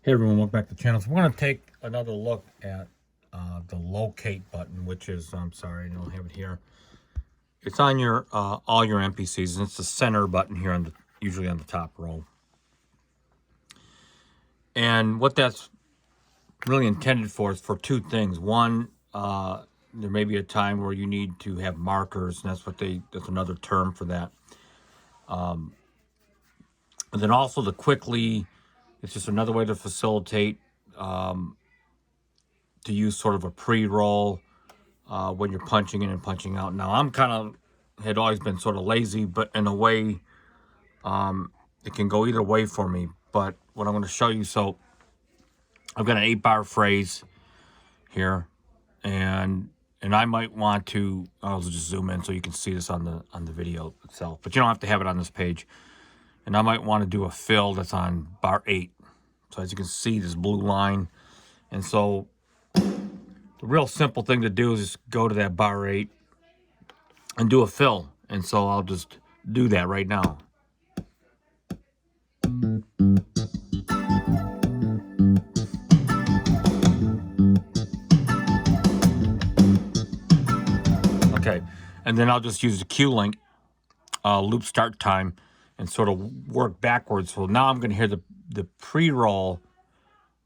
Hey everyone, welcome back to the channel. So we're going to take another look at the locate button, which is, I'm sorry, I don't have it here. It's on your all your MPCs, and it's the center button here on the usually on the top row. And what that's really intended for is for two things. One, there may be a time where you need to have markers, and that's another term for that. And then also the quickly, it's just another way to facilitate to use sort of a pre-roll when you're punching in and punching out. Now, I'm had always been sort of lazy, but in a way, it can go either way for me. But what I'm going to show you, so I've got an 8-bar phrase here, and I might want to, I'll just zoom in so you can see this on the video itself, but you don't have to have it on this page. And I might want to do a fill that's on bar 8. So as you can see, this blue line. And so the real simple thing to do is just go to that bar 8 and do a fill. And so I'll just do that right now. Okay, and then I'll just use the Q link, loop start time, and sort of work backwards. So now I'm going to hear the pre-roll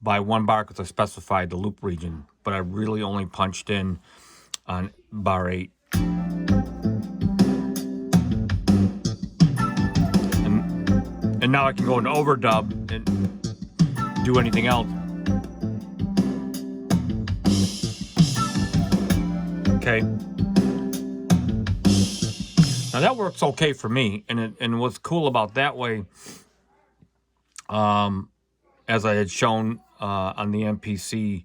by 1 bar because I specified the loop region, but I really only punched in on bar 8. And now I can go into overdub and do anything else. Okay. Now that works okay for me, and what's cool about that way, as I had shown on the MPC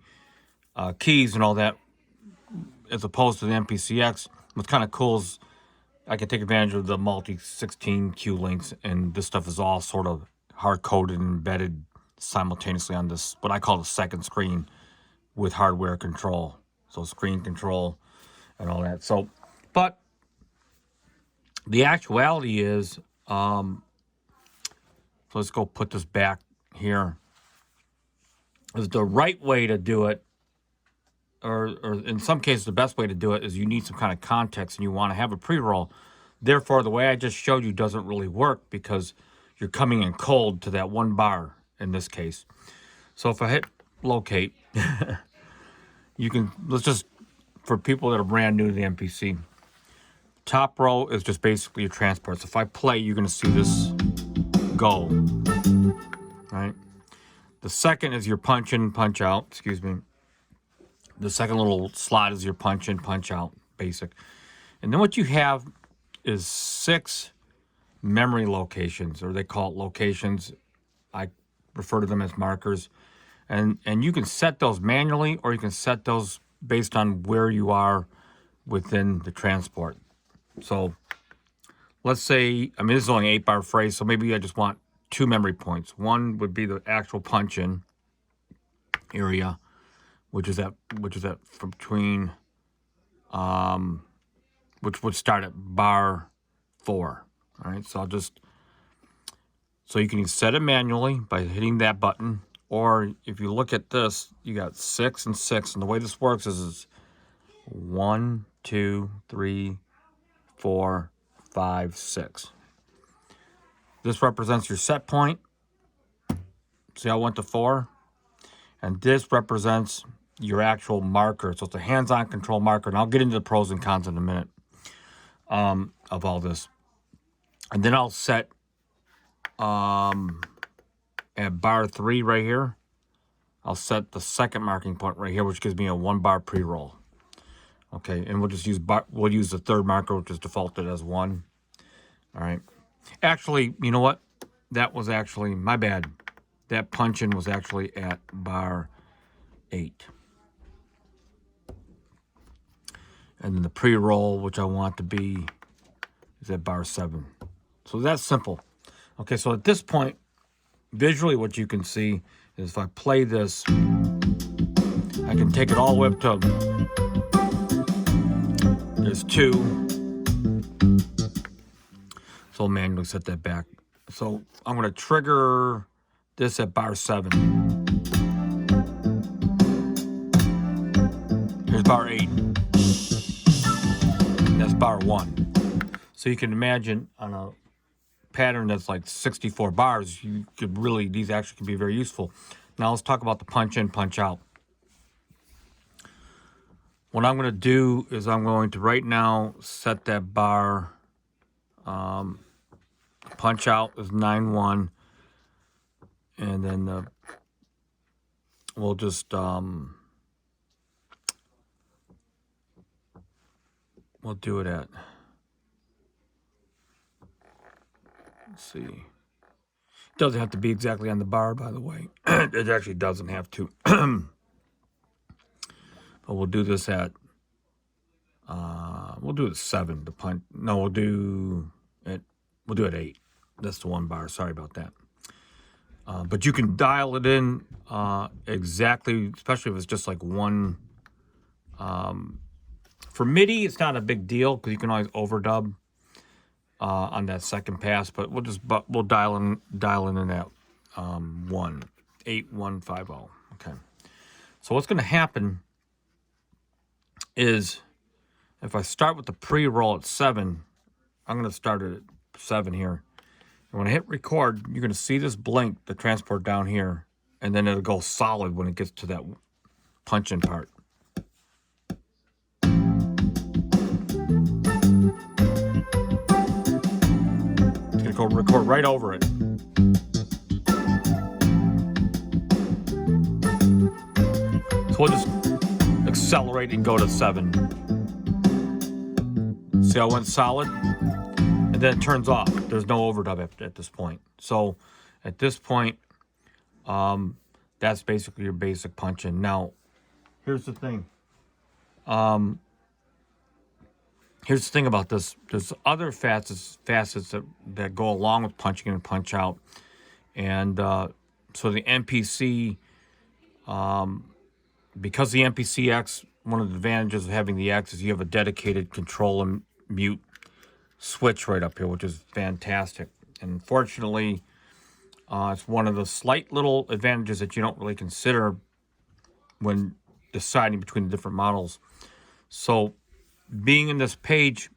keys and all that, as opposed to the MPCX, what's kind of cool is I can take advantage of the multi-16 Q links, and this stuff is all sort of hard-coded and embedded simultaneously on this, what I call the second screen, with hardware control. So screen control and all that. So, but the actuality is, so let's go put this back here, is the right way to do it, or in some cases the best way to do it, is you need some kind of context and you want to have a pre-roll. Therefore, the way I just showed you doesn't really work because you're coming in cold to that 1 bar in this case. So if I hit locate, you can, let's just, for people that are brand new to the MPC, top row is just basically your transport. So if I play, you're going to see this go, right? The second is your punch in, punch out, excuse me. The second little slot is your punch in, punch out, basic. And then what you have is 6 memory locations, or they call it locations. I refer to them as markers. And you can set those manually, or you can set those based on where you are within the transport. So let's say, I mean, this is only an 8-bar phrase, so maybe I just want 2 memory points. One would be the actual punch-in area, which is that from between, which would start at bar 4. All right, so so you can set it manually by hitting that button, or if you look at this, you got 6 and 6, and the way this works is it's 1, 2, 3, 4, 5, 6. This represents your set point. See how I went to 4? And this represents your actual marker. So it's a hands-on control marker. And I'll get into the pros and cons in a minute of all this. And then I'll set at bar 3 right here. I'll set the second marking point right here, which gives me a 1 bar pre-roll. Okay, and we'll just use we'll use the third marker, which is defaulted as 1. All right. Actually, you know what? That was actually my bad. That punch-in was actually at bar 8. And then the pre-roll, which I want to be, is at bar 7. So that's simple. Okay, so at this point, visually what you can see is if I play this, I can take it all the way up to, there's 2. So I'll manually set that back. So I'm going to trigger this at bar 7. bar 8. That's bar 1. So you can imagine on a pattern that's like 64 bars, you could really, these actually can be very useful. Now let's talk about the punch in, punch out. What I'm going to do is I'm going to right now set that bar, punch out is 9-1, and then we'll just we'll do it at, let's see, it doesn't have to be exactly on the bar, by the way. It actually doesn't have to. But we'll do this at, we'll do it at 7, the punch. No, we'll do it 8. That's the 1 bar. Sorry about that. But you can dial it in exactly, especially if it's just like one. For MIDI, it's not a big deal because you can always overdub on that second pass. But we'll dial in that 1-8-1-5-0. Okay. So what's going to happen is if I start with the pre-roll at 7, I'm going to start it at 7 here. And when I hit record, you're going to see this blink, the transport down here, and then it'll go solid when it gets to that punch-in part. It's going to go record right over it. So we'll just accelerate and go to 7. See how it went solid? And then it turns off. There's no overdub at this point. So at this point, that's basically your basic punch-in. Now, here's the thing. Here's the thing about this. There's other facets that go along with punching in and punch out. And so the MPC, because the MPC X, one of the advantages of having the X is you have a dedicated control and mute switch right up here, which is fantastic. And unfortunately, it's one of the slight little advantages that you don't really consider when deciding between the different models. So being in this page,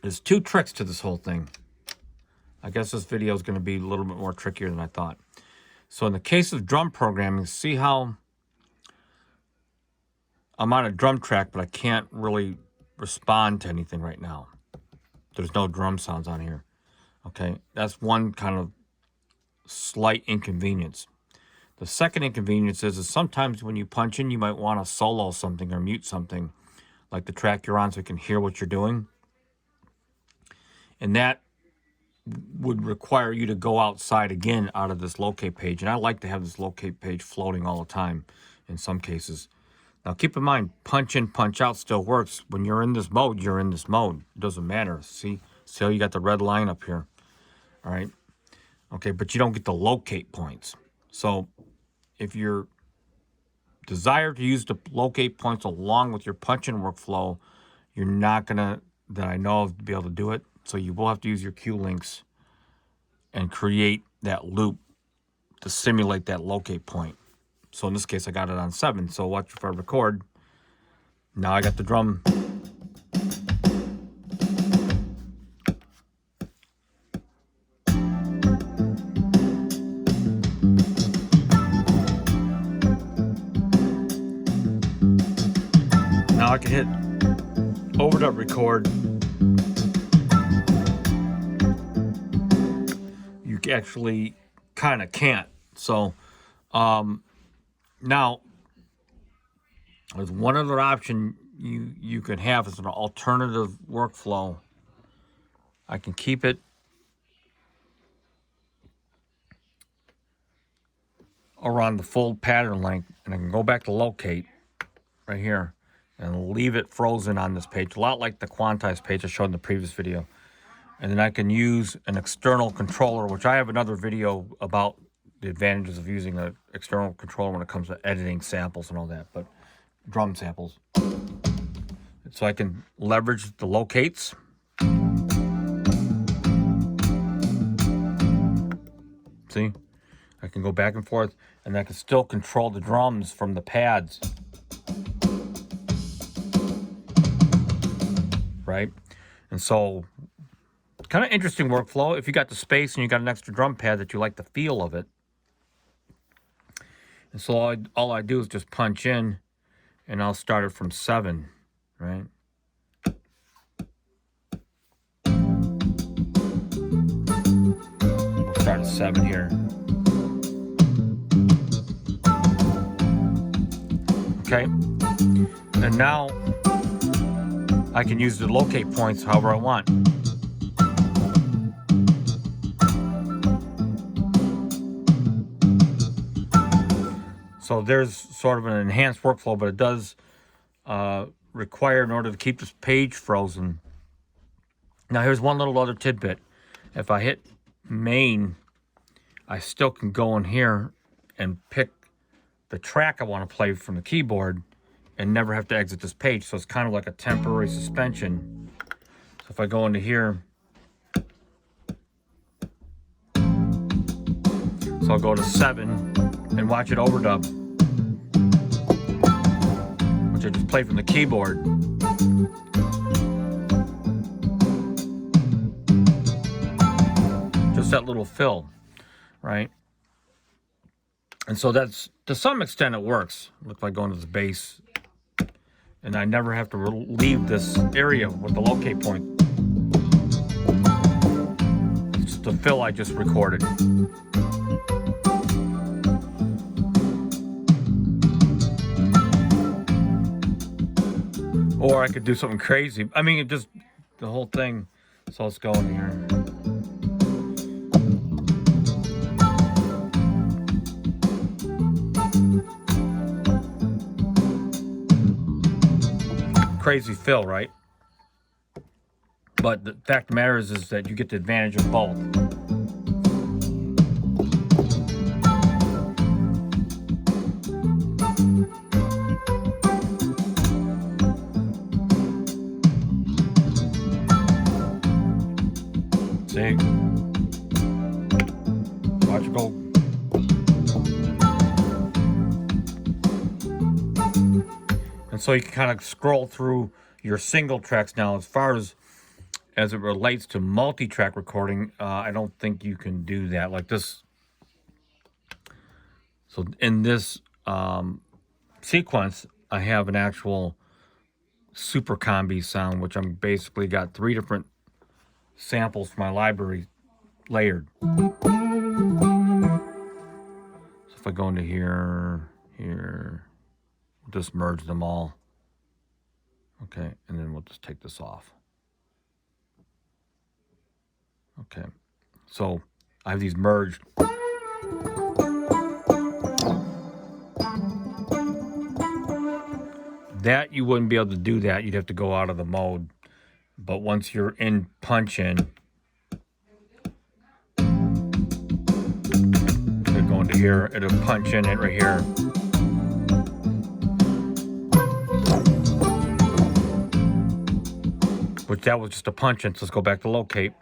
there's 2 tricks to this whole thing. I guess this video is going to be a little bit more trickier than I thought. So in the case of drum programming, see how I'm on a drum track, but I can't really respond to anything right now. There's no drum sounds on here. Okay, that's one kind of slight inconvenience. The second inconvenience is sometimes when you punch in, you might want to solo something or mute something, like the track you're on, so you can hear what you're doing. And that would require you to go outside again out of this locate page. And I like to have this locate page floating all the time in some cases. Now, keep in mind, punch in, punch out still works. When you're in this mode, you're in this mode. It doesn't matter. See how you got the red line up here. All right. Okay, but you don't get the locate points. So if your desire to use the locate points along with your punch-in workflow, you're not going to, that I know of, be able to do it. So you will have to use your Q links and create that loop to simulate that locate point. So in this case, I got it on 7. So watch if I record. Now I got the drum. Now I can hit overdub record. You actually kind of can't. So, now, there's one other option you can have as an alternative workflow. I can keep it around the full pattern length, and I can go back to locate right here and leave it frozen on this page, a lot like the quantized page I showed in the previous video. And then I can use an external controller, which I have another video about the advantages of using an external controller when it comes to editing samples and all that, but drum samples. So I can leverage the locates. See? I can go back and forth, and I can still control the drums from the pads. right? And so, kind of interesting workflow. If you got the space and you got an extra drum pad that you like the feel of it. And so all I do is just punch in, and I'll start it from 7, right? We'll start at 7 here. Okay. And now I can use the locate points however I want. So there's sort of an enhanced workflow, but it does require, in order to keep this page frozen. Now here's one little other tidbit. If I hit main, I still can go in here and pick the track I want to play from the keyboard and never have to exit this page. So it's kind of like a temporary suspension. So if I go into here, so I'll go to 7 and watch it overdub, which I just play from the keyboard. Just that little fill, right? And so that's, to some extent, it works. Look like going to the bass, and I never have to leave this area with the locate point. It's just the fill I just recorded. Or I could do something crazy. I mean, it just, the whole thing. So let's go in here. Crazy fill, right? But the fact of the matter is that you get the advantage of both. See? Watch it go. And so you can kind of scroll through your single tracks now. As far as it relates to multi-track recording, I don't think you can do that like this. So in this sequence, I have an actual super combi sound, which I'm basically got 3 different samples from my library layered. So if I go into here, we'll just merge them all. Okay, and then we'll just take this off. Okay, so I have these merged. That you wouldn't be able to do that. You'd have to go out of the mode. But once you're in punch in, it'll go into here, it'll punch in it right here. Which that was just a punch in, so let's go back to locate.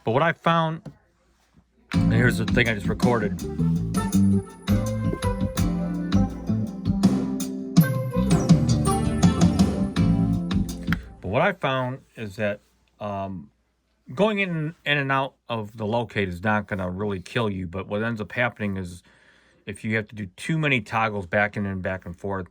But what I found, and here's the thing I just recorded. But what I found is that going in and out of the locate is not going to really kill you. But what ends up happening is if you have to do too many toggles back and forth,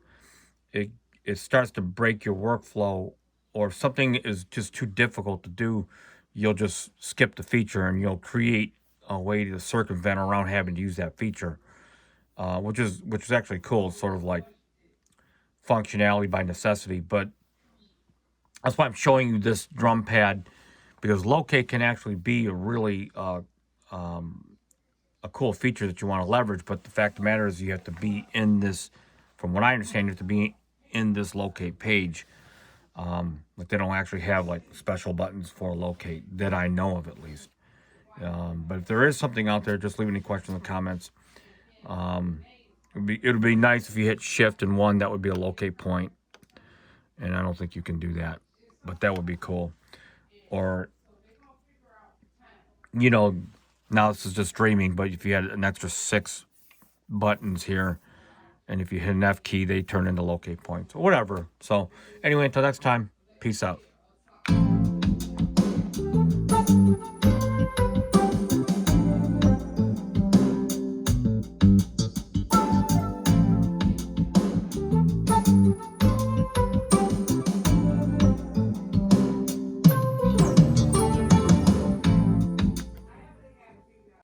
it starts to break your workflow. Or if something is just too difficult to do, you'll just skip the feature and you'll create a way to circumvent around having to use that feature, which is actually cool. It's sort of like functionality by necessity. But that's why I'm showing you this drum pad, because locate can actually be a really a cool feature that you want to leverage. But the fact of the matter is you have to be in this, from what I understand, you have to be in this locate page. Like they don't actually have like special buttons for locate that I know of, at least. But if there is something out there, just leave any questions in the comments. It would be nice if you hit shift and 1, that would be a locate point. And I don't think you can do that, but that would be cool. Or, you know, now this is just streaming, but if you had an extra 6 buttons here, and if you hit an F key, they turn into locate points or whatever. So anyway, until next time, peace out.